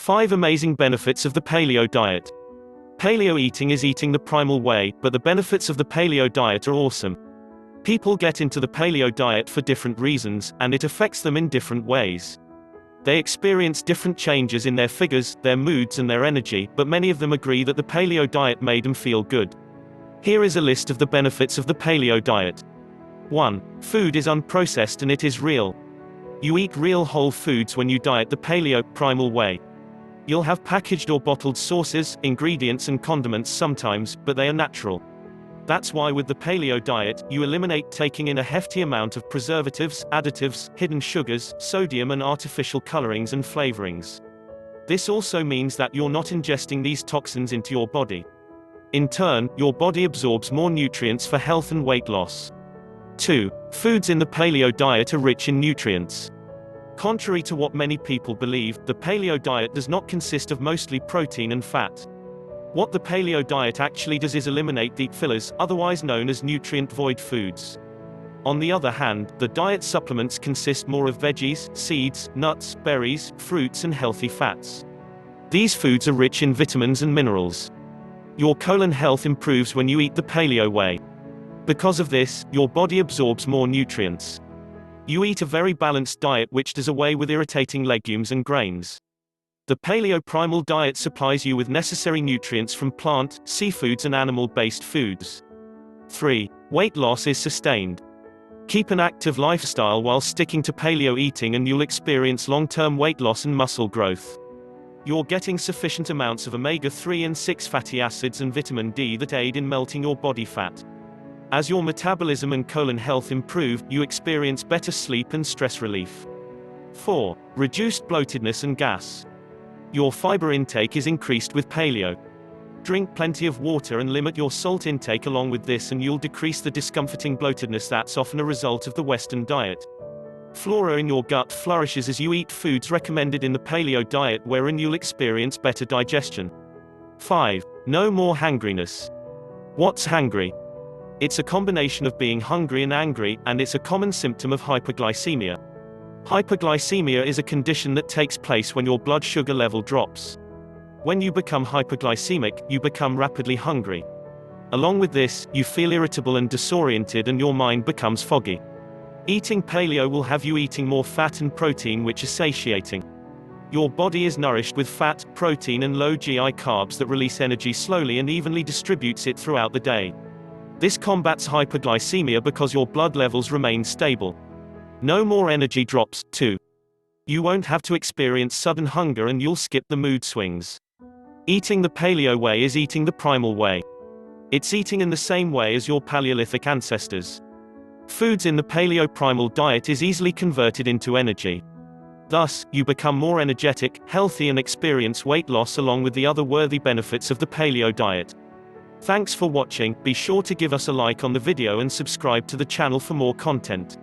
5 amazing benefits of the paleo diet. Paleo eating is eating the primal way, but the benefits of the paleo diet are awesome. People get into the paleo diet for different reasons, and it affects them in different ways. They experience different changes in their figures, their moods and their energy, but many of them agree that the paleo diet made them feel good. Here is a list of the benefits of the paleo diet. 1. Food is unprocessed and it is real. You eat real whole foods when you diet the paleo, primal way. You'll have packaged or bottled sauces, ingredients and condiments sometimes, but they are natural. That's why with the paleo diet, you eliminate taking in a hefty amount of preservatives, additives, hidden sugars, sodium and artificial colorings and flavorings. This also means that you're not ingesting these toxins into your body. In turn, your body absorbs more nutrients for health and weight loss. 2. Foods in the paleo diet are rich in nutrients. Contrary to what many people believe, the paleo diet does not consist of mostly protein and fat. What the paleo diet actually does is eliminate the fillers, otherwise known as nutrient-void foods. On the other hand, the diet supplements consist more of veggies, seeds, nuts, berries, fruits and healthy fats. These foods are rich in vitamins and minerals. Your colon health improves when you eat the paleo way. Because of this, your body absorbs more nutrients. You eat a very balanced diet which does away with irritating legumes and grains. The paleo primal diet supplies you with necessary nutrients from plant, seafoods and animal-based foods. 3. Weight loss is sustained. Keep an active lifestyle while sticking to paleo eating and you'll experience long-term weight loss and muscle growth. You're getting sufficient amounts of omega-3 and 6 fatty acids and vitamin D that aid in melting your body fat. As your metabolism and colon health improve, you experience better sleep and stress relief. 4. Reduced bloatedness and gas. Your fiber intake is increased with paleo. Drink plenty of water and limit your salt intake along with this and you'll decrease the discomforting bloatedness that's often a result of the Western diet. Flora in your gut flourishes as you eat foods recommended in the paleo diet wherein you'll experience better digestion. 5. No more hangriness. What's hangry? It's a combination of being hungry and angry, and it's a common symptom of hyperglycemia. Hyperglycemia is a condition that takes place when your blood sugar level drops. When you become hyperglycemic, you become rapidly hungry. Along with this, you feel irritable and disoriented and your mind becomes foggy. Eating paleo will have you eating more fat and protein which is satiating. Your body is nourished with fat, protein and low GI carbs that release energy slowly and evenly distributes it throughout the day. This combats hyperglycemia because your blood levels remain stable. No more energy drops. 2. You won't have to experience sudden hunger and you'll skip the mood swings. Eating the paleo way is eating the primal way. It's eating in the same way as your Paleolithic ancestors. Foods in the paleo primal diet is easily converted into energy. Thus, you become more energetic, healthy and experience weight loss along with the other worthy benefits of the paleo diet. Thanks for watching. Be sure to give us a like on the video and subscribe to the channel for more content.